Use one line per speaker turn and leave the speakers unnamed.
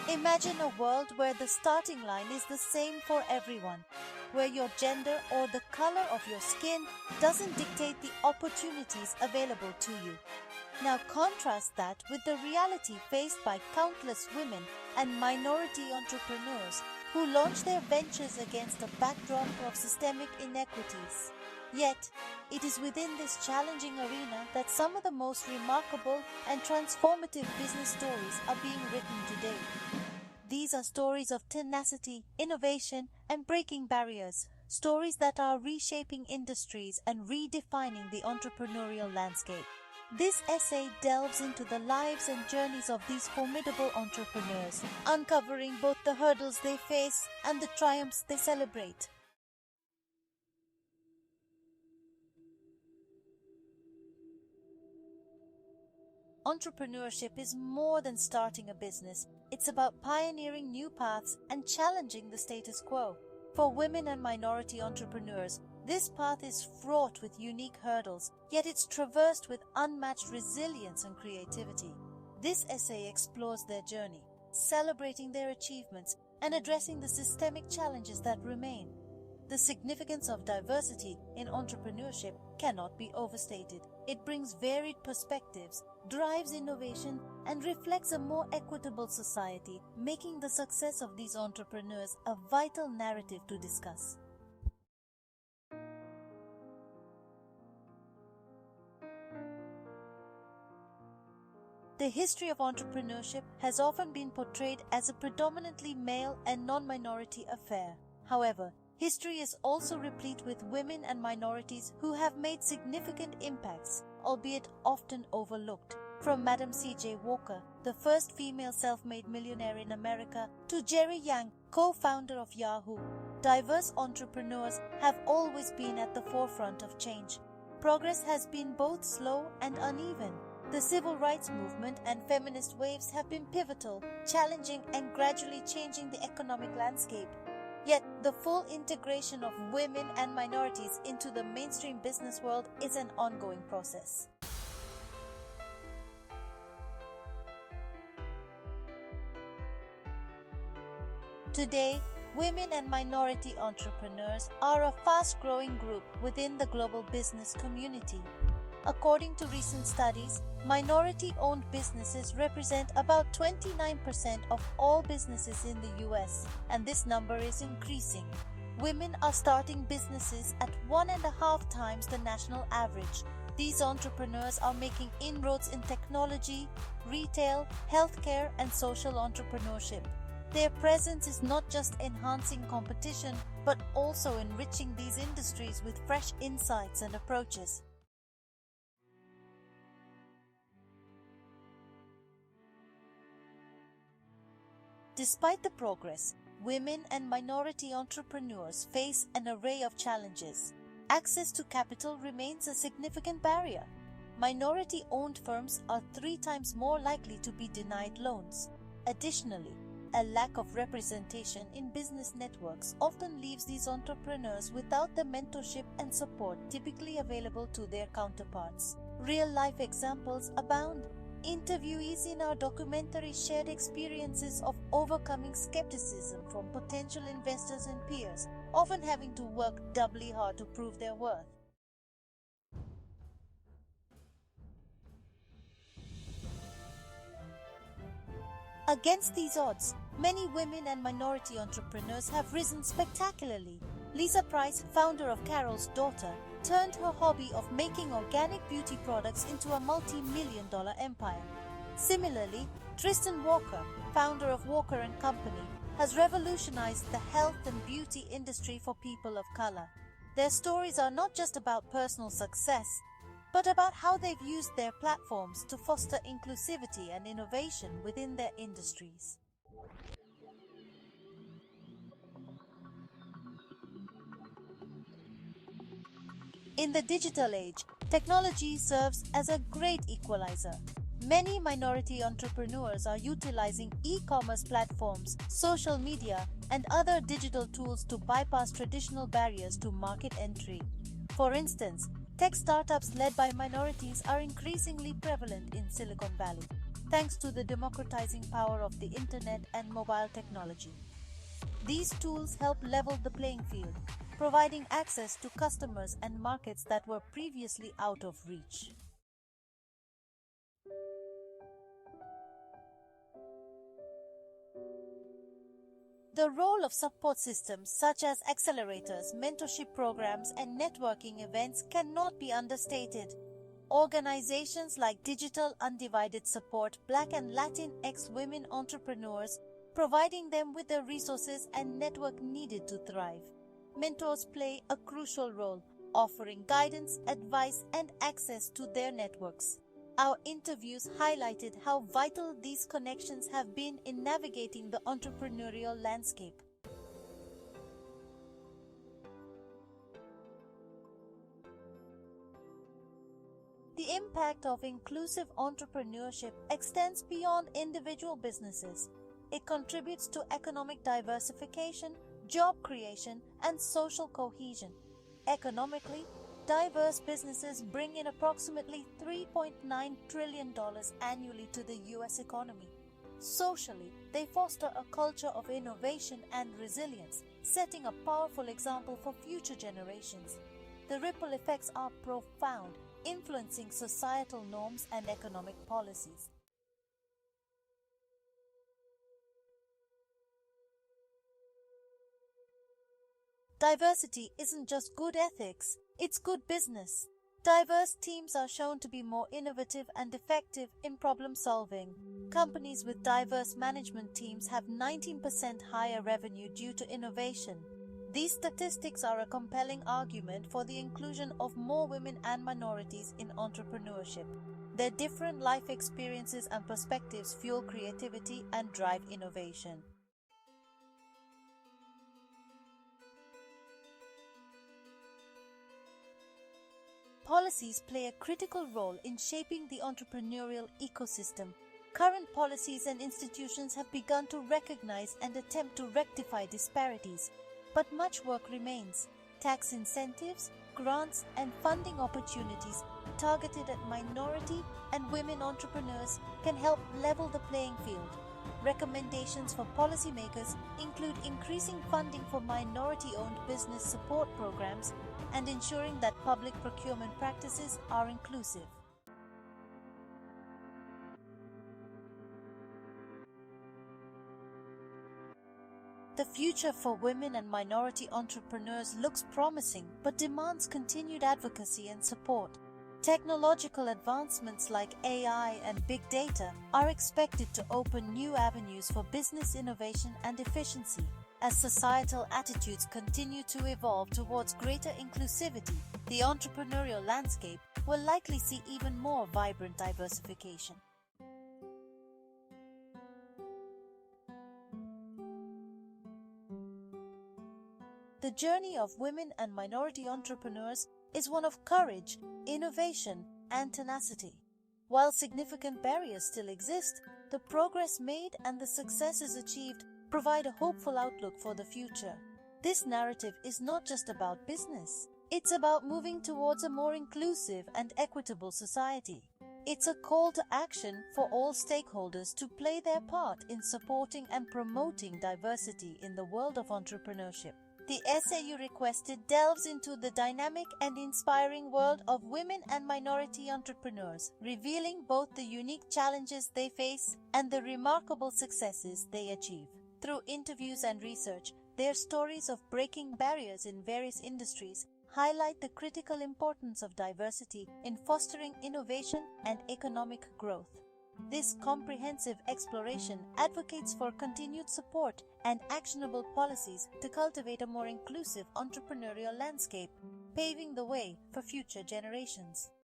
Imagine a world where the starting line is the same for everyone, where your gender or the color of your skin doesn't dictate the opportunities available to you. Now contrast that with the reality faced by countless women and minority entrepreneurs who launch their ventures against a backdrop of systemic inequities. Yet, it is within this challenging arena that some of the most remarkable and transformative business stories are being written today. These are stories of tenacity, innovation, and breaking barriers, stories that are reshaping industries and redefining the entrepreneurial landscape. This essay delves into the lives and journeys of these formidable entrepreneurs, uncovering both the hurdles they face and the triumphs they celebrate. Entrepreneurship is more than starting a business. It's about pioneering new paths and challenging the status quo. For women and minority entrepreneurs, this path is fraught with unique hurdles, yet it's traversed with unmatched resilience and creativity. This essay explores their journey, celebrating their achievements and addressing the systemic challenges that remain. The significance of diversity in entrepreneurship cannot be overstated. It brings varied perspectives, drives innovation, and reflects a more equitable society, making the success of these entrepreneurs a vital narrative to discuss. The history of entrepreneurship has often been portrayed as a predominantly male and non-minority affair. However, history is also replete with women and minorities who have made significant impacts, albeit often overlooked. From Madam C.J. Walker, the first female self-made millionaire in America, to Jerry Yang, co-founder of Yahoo, diverse entrepreneurs have always been at the forefront of change. Progress has been both slow and uneven. The civil rights movement and feminist waves have been pivotal, challenging and gradually changing the economic landscape. Yet, the full integration of women and minorities into the mainstream business world is an ongoing process. Today, women and minority entrepreneurs are a fast-growing group within the global business community. According to recent studies, minority-owned businesses represent about 29% of all businesses in the US, and this number is increasing. Women are starting businesses at 1.5 times the national average. These entrepreneurs are making inroads in technology, retail, healthcare, and social entrepreneurship. Their presence is not just enhancing competition, but also enriching these industries with fresh insights and approaches. Despite the progress, women and minority entrepreneurs face an array of challenges. Access to capital remains a significant barrier. Minority-owned firms are 3 times more likely to be denied loans. Additionally, a lack of representation in business networks often leaves these entrepreneurs without the mentorship and support typically available to their counterparts. Real-life examples abound. Interviewees in our documentary shared experiences of overcoming skepticism from potential investors and peers, often having to work doubly hard to prove their worth. Against these odds, many women and minority entrepreneurs have risen spectacularly. Lisa Price, founder of Carol's Daughter, turned her hobby of making organic beauty products into a multi-million-dollar empire. Similarly, Tristan Walker, founder of Walker & Company, has revolutionized the health and beauty industry for people of color. Their stories are not just about personal success, but about how they've used their platforms to foster inclusivity and innovation within their industries. In the digital age, technology serves as a great equalizer. Many minority entrepreneurs are utilizing e-commerce platforms, social media, and other digital tools to bypass traditional barriers to market entry. For instance, tech startups led by minorities are increasingly prevalent in Silicon Valley. thanks to the democratizing power of the internet and mobile technology. These tools help level the playing field, providing access to customers and markets that were previously out of reach. The role of support systems such as accelerators, mentorship programs, and networking events cannot be understated. Organizations like Digital Undivided support Black and Latinx women entrepreneurs, providing them with the resources and network needed to thrive. Mentors play a crucial role, offering guidance, advice, and access to their networks. Our interviews highlighted how vital these connections have been in navigating the entrepreneurial landscape. The impact of inclusive entrepreneurship extends beyond individual businesses. It contributes to economic diversification, job creation, and social cohesion. Economically, diverse businesses bring in approximately $3.9 trillion annually to the U.S. economy. Socially, they foster a culture of innovation and resilience, setting a powerful example for future generations. The ripple effects are profound, influencing societal norms and economic policies. Diversity isn't just good ethics, it's good business. Diverse teams are shown to be more innovative and effective in problem solving. Companies with diverse management teams have 19% higher revenue due to innovation. These statistics are a compelling argument for the inclusion of more women and minorities in entrepreneurship. Their different life experiences and perspectives fuel creativity and drive innovation. Policies play a critical role in shaping the entrepreneurial ecosystem. Current policies and institutions have begun to recognize and attempt to rectify disparities, but much work remains. Tax incentives, grants, and funding opportunities targeted at minority and women entrepreneurs can help level the playing field. Recommendations for policymakers include increasing funding for minority-owned business support programs and ensuring that public procurement practices are inclusive. The future for women and minority entrepreneurs looks promising but demands continued advocacy and support. Technological advancements like AI and big data are expected to open new avenues for business innovation and efficiency. As societal attitudes continue to evolve towards greater inclusivity, the entrepreneurial landscape will likely see even more vibrant diversification. The journey of women and minority entrepreneurs is one of courage, innovation, and tenacity. While significant barriers still exist, the progress made and the successes achieved provide a hopeful outlook for the future. This narrative is not just about business. It's about moving towards a more inclusive and equitable society. It's a call to action for all stakeholders to play their part in supporting and promoting diversity in the world of entrepreneurship. The essay you requested delves into the dynamic and inspiring world of women and minority entrepreneurs, revealing both the unique challenges they face and the remarkable successes they achieve. Through interviews and research, their stories of breaking barriers in various industries highlight the critical importance of diversity in fostering innovation and economic growth. This comprehensive exploration advocates for continued support and actionable policies to cultivate a more inclusive entrepreneurial landscape, paving the way for future generations.